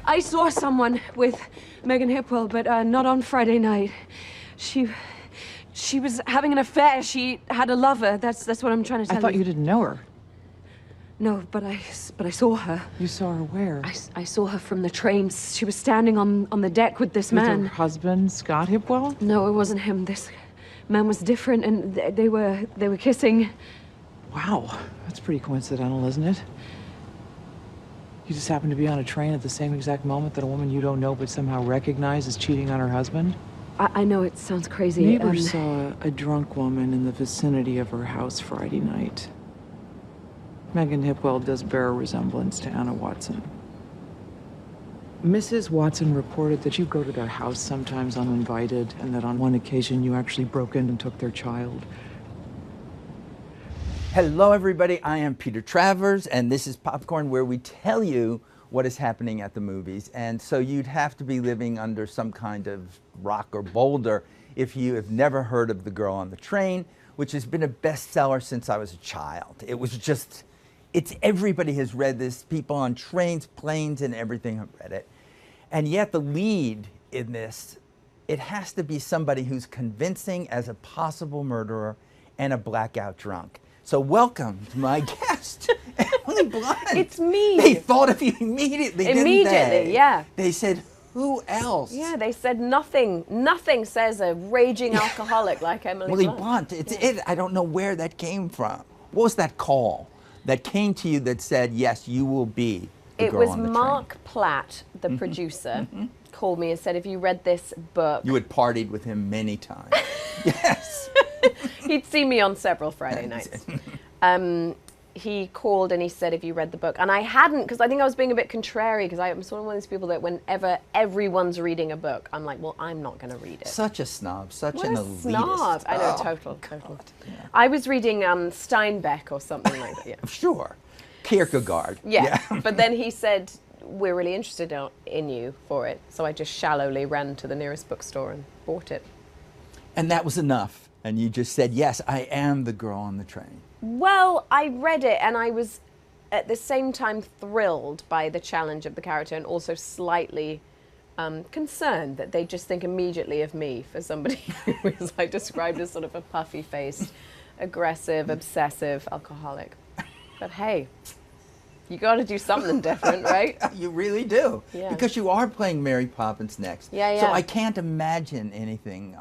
I saw someone with Megan Hipwell, but not on Friday night. She was having an affair. She had a lover. That's what I'm trying to tell you. I thought you didn't know her. No, but I saw her. You saw her where? I saw her from the train. She was standing on the deck with this man. With her husband, Scott Hipwell? No, it wasn't him. This man was different, and they were kissing. Wow, that's pretty coincidental, isn't it? You just happened to be on a train at the same exact moment that a woman you don't know but somehow recognize is cheating on her husband? I know it sounds crazy. Neighbors saw a drunk woman in the vicinity of her house Friday night. Megan Hipwell does bear a resemblance to Anna Watson. Mrs. Watson reported that you go to their house sometimes uninvited, and that on one occasion you actually broke in and took their child. Hello everybody, I am Peter Travers, and this is Popcorn, where we tell you what is happening at the movies. And so you'd have to be living under some kind of rock or boulder if you have never heard of The Girl on the Train, which has been a bestseller since I was a child. It was just, everybody has read this. People on trains, planes, and everything have read it. And yet the lead in this, it has to be somebody who's convincing as a possible murderer and a blackout drunk. So welcome to my guest, Emily Blunt. It's me. They thought of you immediately, didn't they? Immediately, yeah. They said, who else? Yeah, they said nothing says a raging alcoholic like Emily Blunt. It's it. I don't know where that came from. What was that call that came to you that said, yes, you will be the girl on the train? It was Mark Platt, the producer, called me and said, have you read this book? You had partied with him many times. Yes. He'd seen me on several Friday nights. He called and he said, have you read the book? And I hadn't, because I think I was being a bit contrary, because I'm sort of one of these people that whenever everyone's reading a book, I'm like, well, I'm not going to read it. Such a snob, such an elitist. Snob. I know, total. Yeah. I was reading Steinbeck or something like that. Yeah. Sure. Kierkegaard. Yeah. But then he said, we're really interested in you for it. So I just shallowly ran to the nearest bookstore and bought it. And that was enough. And you just said, yes, I am the girl on the train. Well, I read it and I was at the same time thrilled by the challenge of the character and also slightly concerned that they just think immediately of me for somebody who is like described as sort of a puffy-faced, aggressive, obsessive alcoholic. But hey, you got to do something different, right? You really do. Yeah. Because you are playing Mary Poppins next. Yeah. So I can't imagine anything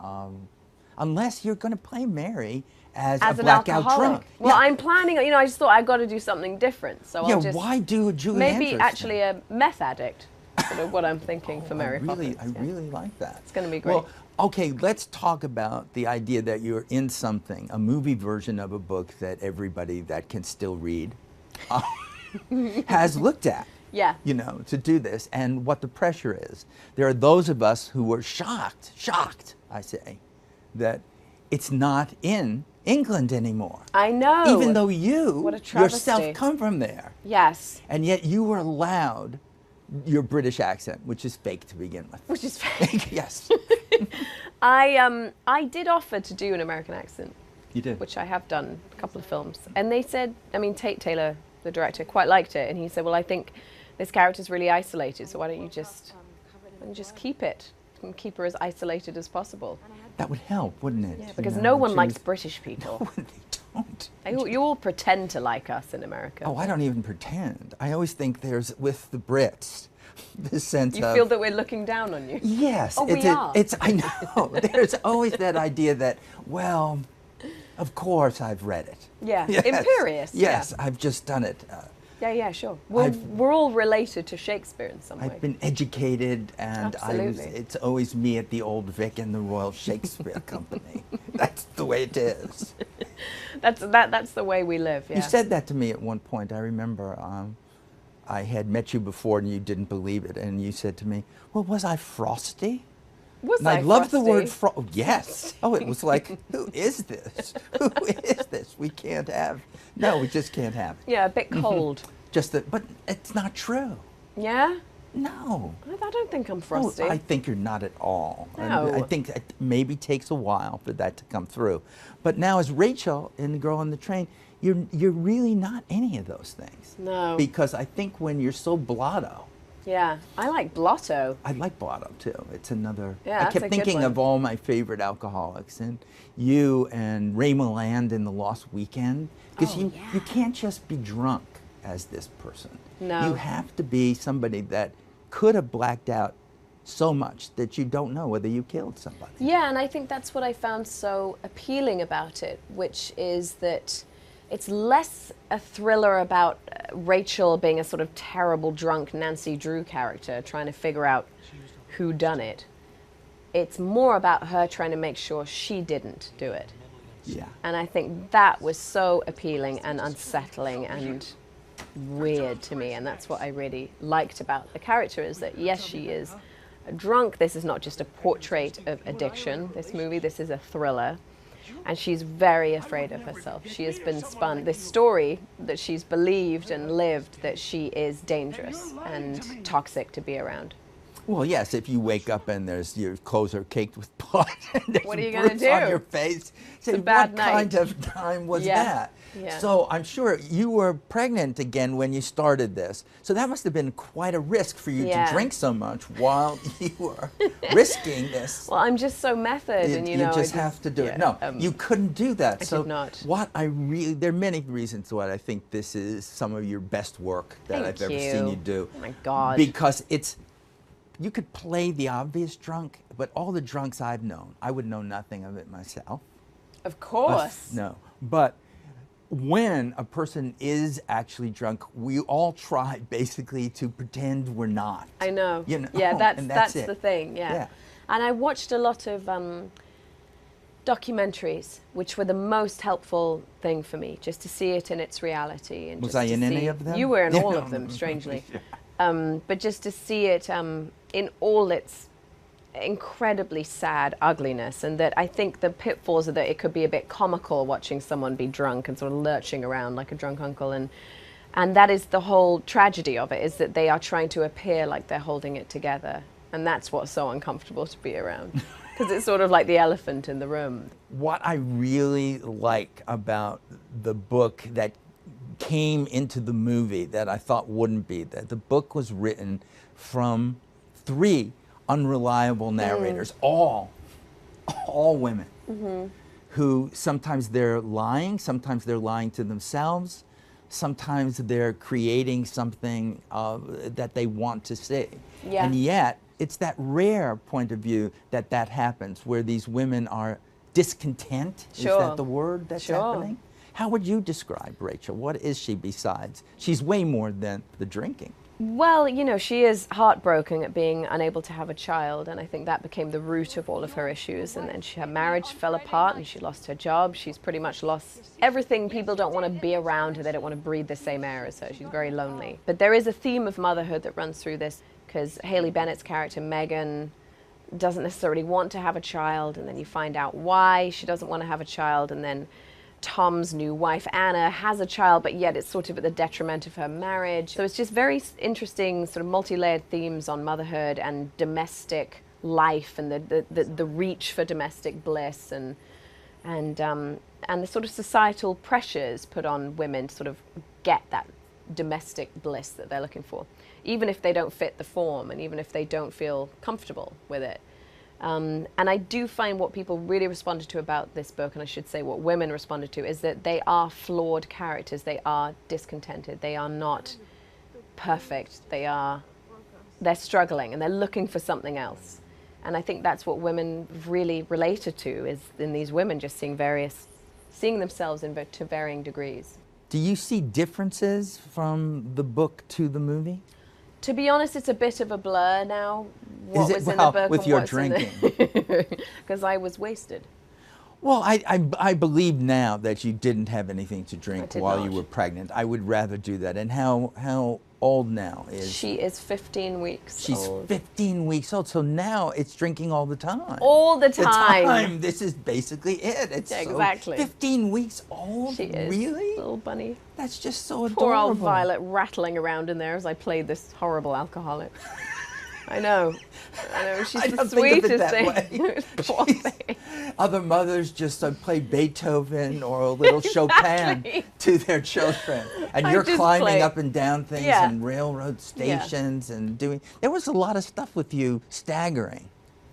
unless you're going to play Mary as a blackout drunk. Well, I'm planning, I just thought I got to do something different. So I'll just, why do a Julie maybe Andrews actually a meth addict, sort of what I'm thinking for Mary Poppins. I really like that. It's going to be great. Well, okay, let's talk about the idea that you're in something, a movie version of a book that everybody that can still read has looked at. Yeah. To do this, and what the pressure is. There are those of us who were shocked, I say, that it's not in England anymore. I know. Even though you yourself come from there. Yes. And yet you were allowed your British accent, which is fake to begin with. Which is fake. Yes. I did offer to do an American accent. You did? Which I have done a couple of films. And they said, Tate Taylor, the director, quite liked it. And he said, well, I think this character's really isolated, so why don't you just keep it? And keep her as isolated as possible. That would help, wouldn't it? Yeah, because no one likes British people. No, they don't. You all pretend to like us in America. Oh, I don't even pretend. I always think there's, with the Brits, this sense of... You feel that we're looking down on you? Yes. Oh, we are. I know. There's always that idea that, well, of course I've read it. Yeah, yes. Imperious. Yes, yeah. I've just done it. Yeah, sure. We're all related to Shakespeare in some way. I've been educated, and it's always me at the Old Vic and the Royal Shakespeare Company. That's the way it is. That's the way we live, yeah. You said that to me at one point. I remember I had met you before and you didn't believe it, and you said to me, well, was I frosty? I loved the word yes. Oh, it was like, who is this? Who is this? We can't have, no, we just can't have it. Yeah, a bit cold. But it's not true. Yeah? No. I don't think I'm frosty. Oh, I think you're not at all. No. I think it maybe takes a while for that to come through. But now as Rachel in The Girl on the Train, you're really not any of those things. No. Because I think when you're so blotto, Yeah, I like Blotto. I like Blotto too. It's another. Yeah, I that's a kept good thinking one. of all my favorite alcoholics, and you and Ray Milland in The Lost Weekend, because Oh, you can't just be drunk as this person. No. You have to be somebody that could have blacked out so much that you don't know whether you killed somebody. Yeah, and I think that's what I found so appealing about it, which is that it's less a thriller about Rachel being a sort of terrible drunk Nancy Drew character trying to figure out who done it. It's more about her trying to make sure she didn't do it. Yeah. And I think that was so appealing and unsettling and weird to me, and that's what I really liked about the character, is that yes, she is drunk. This is not just a portrait of addiction, this movie, this is a thriller. And she's very afraid of herself. She has been spun this story that she's believed and lived, that she is dangerous and toxic to be around. Well, yes, if you wake up and there's your clothes are caked with blood and there's What are you gonna bruise on do? your face, say, a bad what night. kind of time was Yeah. that? Yeah. So I'm sure you were pregnant again when you started this. So that must have been quite a risk for you Yeah. to drink so much while you were risking this. Well, I'm just so method, and you know, just I have to do it. yeah, No, you couldn't do that. I so could not. what I really, there are many reasons why I think this is some of your best work that Thank I've ever seen you. you do. Oh my God. Because it's, you could play the obvious drunk, but all the drunks I've known, I would know nothing of it myself. Of course. No, but when a person is actually drunk, we all try basically to pretend we're not. I know. You know, Yeah, and that's it. the thing. Yeah. Yeah. And I watched a lot of documentaries, which were the most helpful thing for me, just to see it in its reality. And Was just I to in any see- of them? You were in Yeah, all no, of them, no. strangely. Yeah. But just to see it in all its incredibly sad ugliness, and that I think the pitfalls are that it could be a bit comical watching someone be drunk and sort of lurching around like a drunk uncle, and that is the whole tragedy of it, is that they are trying to appear like they're holding it together, and that's what's so uncomfortable to be around, because it's sort of like the elephant in the room. What I really like about the book that came into the movie that I thought wouldn't be, that the book was written from 3 unreliable narrators, all women, who sometimes they're lying to themselves, sometimes they're creating something that they want to see. Yeah. And yet, it's that rare point of view that happens, where these women are discontent. Sure. Is that the word that's Sure. happening? How would you describe Rachel? What is she besides? She's way more than the drinking. Well, you know, she is heartbroken at being unable to have a child, and I think that became the root of all of her issues. And then her marriage fell apart, and she lost her job. She's pretty much lost everything. People don't want to be around her. They don't want to breathe the same air as her. She's very lonely. But there is a theme of motherhood that runs through this, because Haley Bennett's character, Megan, doesn't necessarily want to have a child, and then you find out why she doesn't want to have a child, and then Tom's new wife, Anna, has a child, but yet it's sort of at the detriment of her marriage. So it's just very interesting, sort of multi-layered themes on motherhood and domestic life, and the reach for domestic bliss, and the sort of societal pressures put on women to sort of get that domestic bliss that they're looking for, even if they don't fit the form, and even if they don't feel comfortable with it. And I do find what people really responded to about this book, and I should say what women responded to, is that they are flawed characters. They are discontented. They are not perfect. They're struggling, and they're looking for something else. And I think that's what women really related to, is in these women just seeing themselves to varying degrees. Do you see differences from the book to the movie? To be honest, it's a bit of a blur now. What Is it? was in Well, the book with and your what's in drinking. Because I was wasted. Well, I believe now that you didn't have anything to drink did while not. you were pregnant. I would rather do that. And how old now is She is 15 weeks She's old. 15 weeks old, so now it's drinking all the time. All the time. This is basically it. It's Yeah, so- exactly. 15 weeks old? She is. Really? Little bunny. That's just so adorable. Poor old Violet rattling around in there as I played this horrible alcoholic. I know. She's I the don't think of it sweetest that thing. way. Poor thing. other mothers just play Beethoven or a little Chopin Exactly. to their children. And I you're just climbing play. up and down things Yeah. and railroad stations and doing, there was a lot of stuff with you staggering.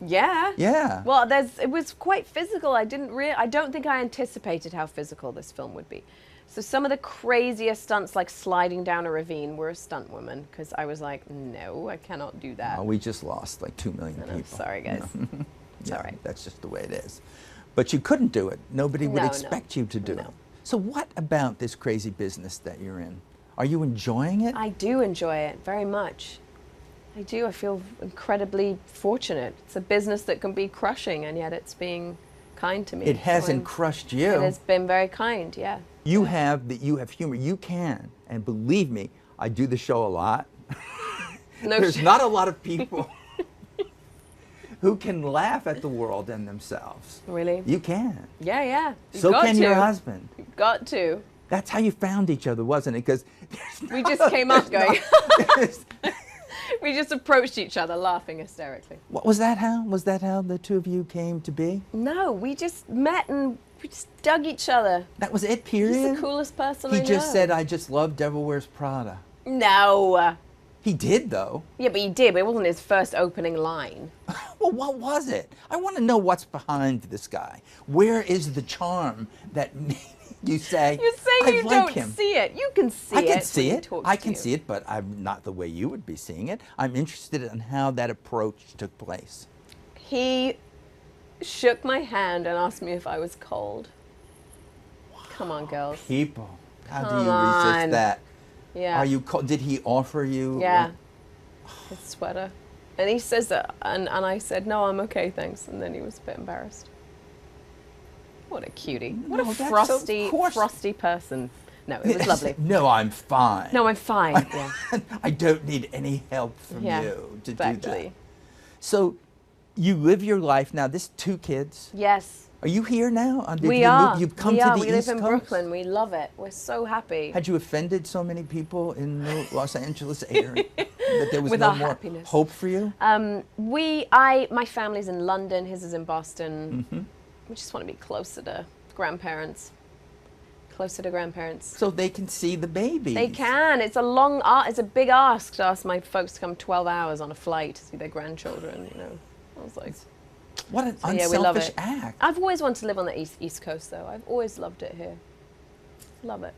Yeah. Yeah. Well, it was quite physical. I don't think I anticipated how physical this film would be. So some of the craziest stunts, like sliding down a ravine, were a stunt woman, because I was like, no, I cannot do that. Oh, we just lost like 2 million And I'm people. sorry, guys. It's Yeah, all right. that's just the way it is. But you couldn't do it. Nobody would No, expect you to do it. No. So what about this crazy business that you're in? Are you enjoying it? I do enjoy it very much. I do. I feel incredibly fortunate. It's a business that can be crushing, and yet it's being kind to me. It So hasn't crushed you. It has been very kind, yeah. You have humor. You can, and believe me, I do the show a lot. No There's shit. not a lot of people who can laugh at the world and themselves. Really? You can. Yeah, yeah. You've So got can to. your husband. You've got to. That's how you found each other, wasn't it? Because We just came up going. We just approached each other laughing hysterically. What was that? How was that? How the two of you came to be? No, we just met and we just dug each other. That was it. He's Period. the coolest person He I know. just said, "I just love Devil Wears Prada." No. He did, though. Yeah, but he did, but it wasn't his first opening line. Well, what was it? I want to know what's behind this guy. Where is the charm that made you say, You're saying I you like don't him? see it. You can see I it. can see when he it. talks I to can you. see it, but I'm not the way you would be seeing it. I'm interested in how that approach took place. He shook my hand and asked me if I was cold. Come on, girls. People, how do Come you resist on. that? Yeah. Are you cold? Did he offer you? Yeah. His sweater. And he says that, and I said, no, I'm okay, thanks. And then he was a bit embarrassed. What a cutie. What No, a that's so- frosty, of course. frosty person. No, it was lovely. No, I'm fine. No, I'm fine. Yeah. I don't need any help from Yeah, you to do exactly. that. So you live your life now. This 2 kids. Yes. Are you here now? Did We you are. Move? You've come we to are. the We East live in Coast? Brooklyn. We love it. We're so happy. Had you offended so many people in the Los Angeles area that there was With no our more happiness. hope for you? My family's in London. His is in Boston. Mm-hmm. We just want to be closer to grandparents. Closer to grandparents. So they can see the babies. They can. It's a big ask to ask my folks to come 12 hours on a flight to see their grandchildren. You know, I was like, What an yeah, we love unselfish it. act. I've always wanted to live on the East Coast, though. I've always loved it here. Love it.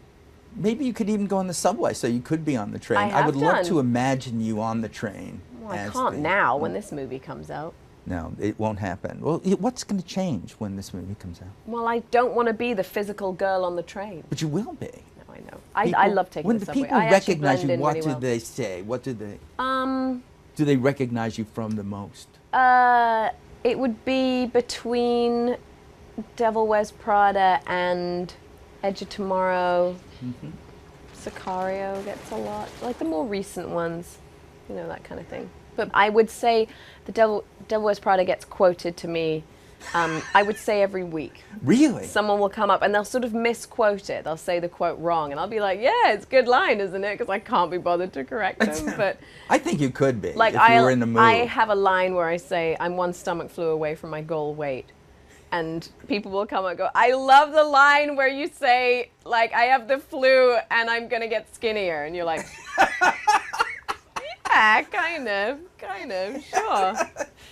Maybe you could even go on the subway so you could be on the train. I have would love done. to imagine you on the train. Well, I as can't the- now when this movie comes out. No, it won't happen. Well, what's going to change when this movie comes out? Well, I don't want to be the physical girl on the train. But you will be. No, I know. I love taking when the the subway. people I actually recognize you, blend in what really do well. they say? What do they Um, do? They recognize you from the most? it would be between Devil Wears Prada and Edge of Tomorrow. Mm-hmm. Sicario gets a lot, like the more recent ones, you know, that kind of thing. But I would say the Devil Wears Prada gets quoted to me, I would say every week. Really? Someone will come up and they'll sort of misquote it. They'll say the quote wrong, and I'll be like, yeah, it's a good line, isn't it? Because I can't be bothered to correct them. But I think you could be like if you were in the mood. I have a line where I say, I'm one stomach flu away from my goal weight. And people will come and go, I love the line where you say, like, I have the flu and I'm going to get skinnier. And you're like, yeah, kind of, sure,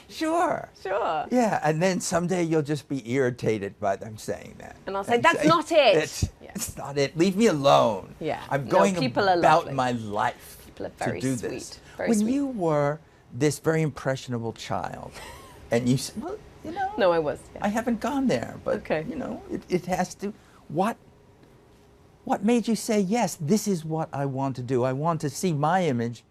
Sure. sure. Yeah, and then someday you'll just be irritated by them saying that. And I'll say, "That's not it." It's not it. Leave me alone. Yeah. I'm No, going people are about lovely. my life People are to very do sweet, this. very when sweet. you were this very impressionable child, and you said, well, you know, No, I was. Yeah. I haven't gone there, but Okay. you know, it has to. What made you say yes? This is what I want to do. I want to see my image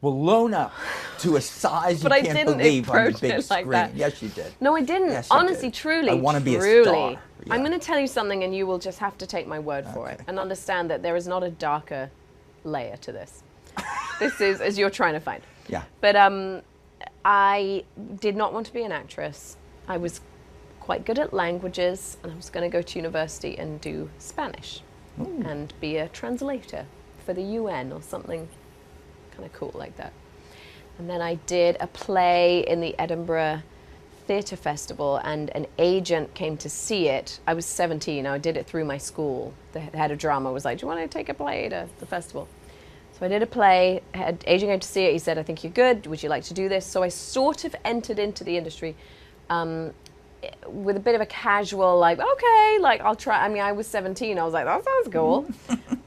blown up to a size But you I can't didn't believe on the approach big it like screen. that. Yes, you did. No, I didn't. Yes, you Honestly, did. truly. I wanna be a truly. star. Yeah. I'm going to tell you something, and you will just have to take my word for it Okay. and understand that there is not a darker layer to this. This is as you're trying to find. Yeah. But I did not want to be an actress. I was quite good at languages, and I was going to go to university and do Spanish and be a translator for the UN or something kind of cool like that. And then I did a play in the Edinburgh theatre festival, and an agent came to see it. I was 17. I did it through my school. The head of drama was like, "Do you want to take a play to the festival?" So I did a play. Agent came to see it. He said, "I think you're good. Would you like to do this?" So I sort of entered into the industry with a bit of a casual, like, okay, like I'll try. I mean, I was 17. I was like, that sounds cool.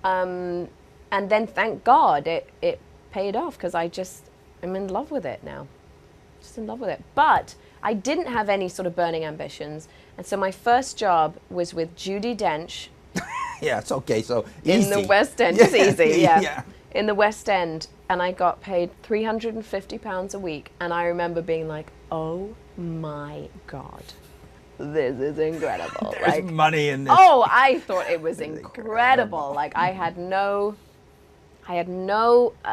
And then, thank God, it paid off, because I'm in love with it now. Just in love with it. But I didn't have any sort of burning ambitions. And so my first job was with Judi Dench. Yeah, it's okay. So easy. In the West End. It's easy, yeah. Yeah. In the West End. And I got paid £350 a week. And I remember being like, oh my God, this is incredible. There's like, money in this. Oh, I thought it was incredible. Like, I had no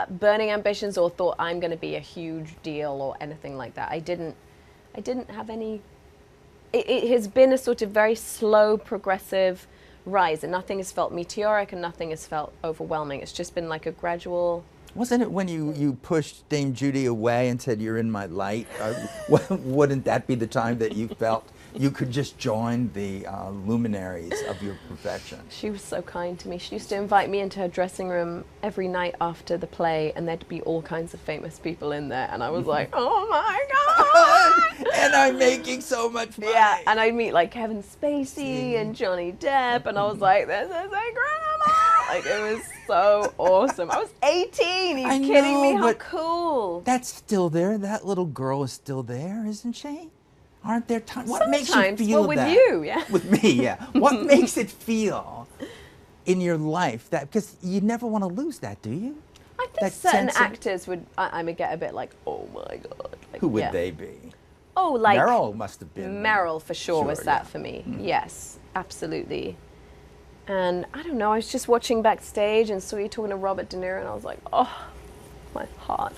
burning ambitions or thought I'm going to be a huge deal or anything like that. I didn't have any. It has been a sort of very slow, progressive rise, and nothing has felt meteoric and nothing has felt overwhelming. It's just been like a gradual. Wasn't it when you pushed Dame Judy away and said, "You're in my light"? Wouldn't that be the time that you felt you could just join the luminaries of your profession? She was so kind to me. She used to invite me into her dressing room every night after the play, and there'd be all kinds of famous people in there, and I was like, oh my God! And I'm making so much money. Yeah, and I'd meet like Kevin Spacey and Johnny Depp, and I was like, this is incredible! Like, it was so awesome. I was 18. Are you kidding me? How cool! That's still there. That little girl is still there, isn't she? Aren't there times? What makes you feel with that? you, yeah. With me, yeah. What makes it feel in your life that, because you never want to lose that, do you? I think that certain actors would, I would get a bit like, oh my God. Like, who would they be? Oh, like Meryl must have been. Meryl for sure was that for me. Mm-hmm. Yes, absolutely. And I don't know, I was just watching backstage and saw you talking to Robert De Niro, and I was like, oh, my heart.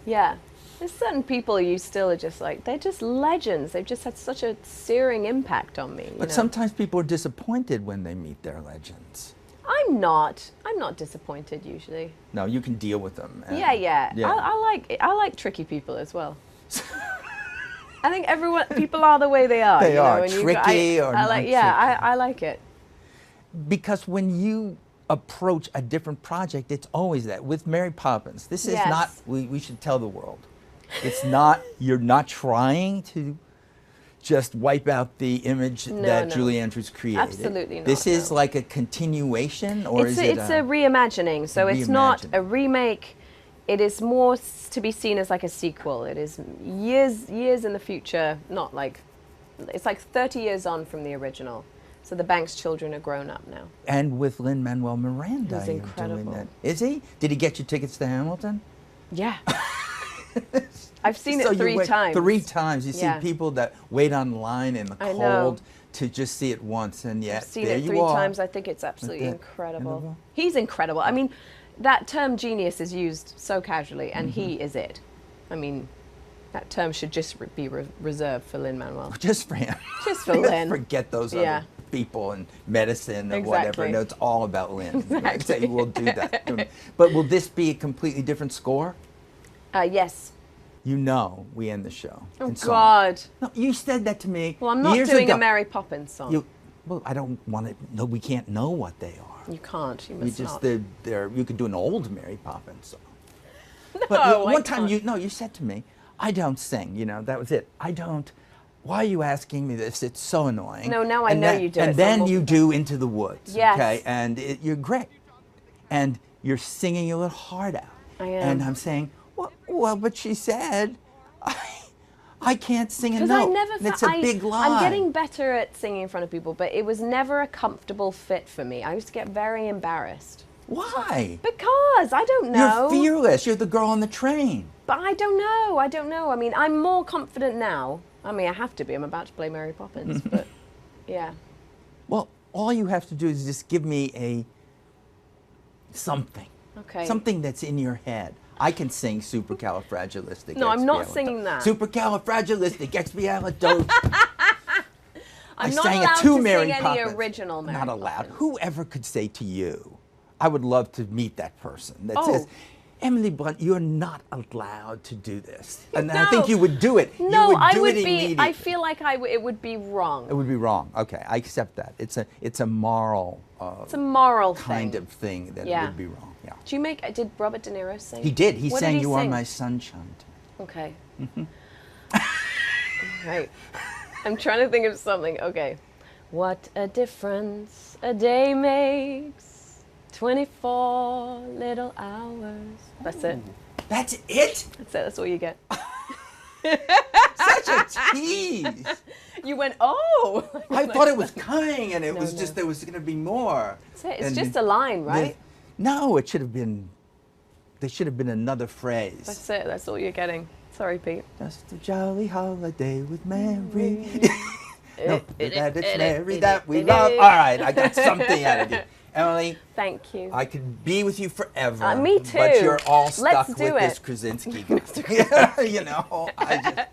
Yeah. There's certain people you still are just like, they're just legends. They've just had such a searing impact on me. But sometimes people are disappointed when they meet their legends. I'm not disappointed usually. No, you can deal with them. Yeah. I like tricky people as well. I think people are the way they are. They are and tricky or I like, yeah, I like it. Because when you approach a different project, it's always that. With Mary Poppins, this is not, we should tell the world. It's not, you're not trying to just wipe out the image that Julie Andrews created. Absolutely not. This is like a continuation, or is it it's a reimagining. So it's not a remake. It is more to be seen as like a sequel. It is years in the future, not like, it's like 30 years on from the original. So the Banks children are grown up now. And with Lin-Manuel Miranda, He's incredible. doing that. Is he? Did he get you tickets to Hamilton? Yeah. I've seen it 3 times. 3 times. You see people that wait online in the cold to just see it once, and yet I've seen there it you 3 are. times. I think it's absolutely incredible. He's incredible. I mean, that term genius is used so casually, and he is it. I mean, that term should just be reserved for Lin-Manuel. Just for him. Just for Lin. Forget those other people and medicine and whatever. No, it's all about Lin. Exactly. So we'll do that. But will this be a completely different score? Yes. You know we end the show. Oh, God. No, you said that to me. Well, I'm not doing a Mary Poppins song. Well, I don't want to. No, we can't know what they are. You can't. You must not. You could do an old Mary Poppins song. No, but one time you said to me, I don't sing. That was it. I don't. Why are you asking me this? It's so annoying. No, now I know you do. And then you do Into the Woods. Yes. Okay, and you're great, and you're singing your little heart out. I am. And I'm saying, well, but she said, I can't sing a note. Because I never. It's a big lie. I'm getting better at singing in front of people, but it was never a comfortable fit for me. I used to get very embarrassed. Why? Because I don't know. You're fearless. You're the girl on the train. But I don't know. I mean, I'm more confident now. I mean, I have to be. I'm about to play Mary Poppins, but yeah. Well, all you have to do is just give me something. Okay. Something that's in your head. I can sing supercalifragilistic. No, I'm not singing that. Supercalifragilisticexpialidocious. I'm not allowed to sing any original Mary Poppins. Not allowed. Whoever could say to you, I would love to meet that person that says, Emily Blunt, you're not allowed to do this. And I No. think you would do it. No, you would I do would it be. immediately. I feel like it would be wrong. It would be wrong. Okay, I accept that. It's a moral It's a moral kind thing. of thing that Yeah. would be wrong. Yeah. Did Robert De Niro sing? He did. He What sang did he "You Are sing? My Sunshine." Okay. Right. I'm trying to think of something. Okay. What a difference a day makes. 24 little hours. That's it. That's it. That's it. That's all you get. Such a tease. You went, oh! I thought it was coming, and it was no. just there was going to be more. That's it. It's And just a line, right? No, it should have been. There should have been another phrase. That's it. That's all you're getting. Sorry, Pete. Just a jolly holiday with Mary. No, that it's Mary that we love. All right, I got something out of you. Emily, Thank you. I could be with you forever. Me too. But you're all stuck Let's with do this it. Krasinski guy. You know, I just,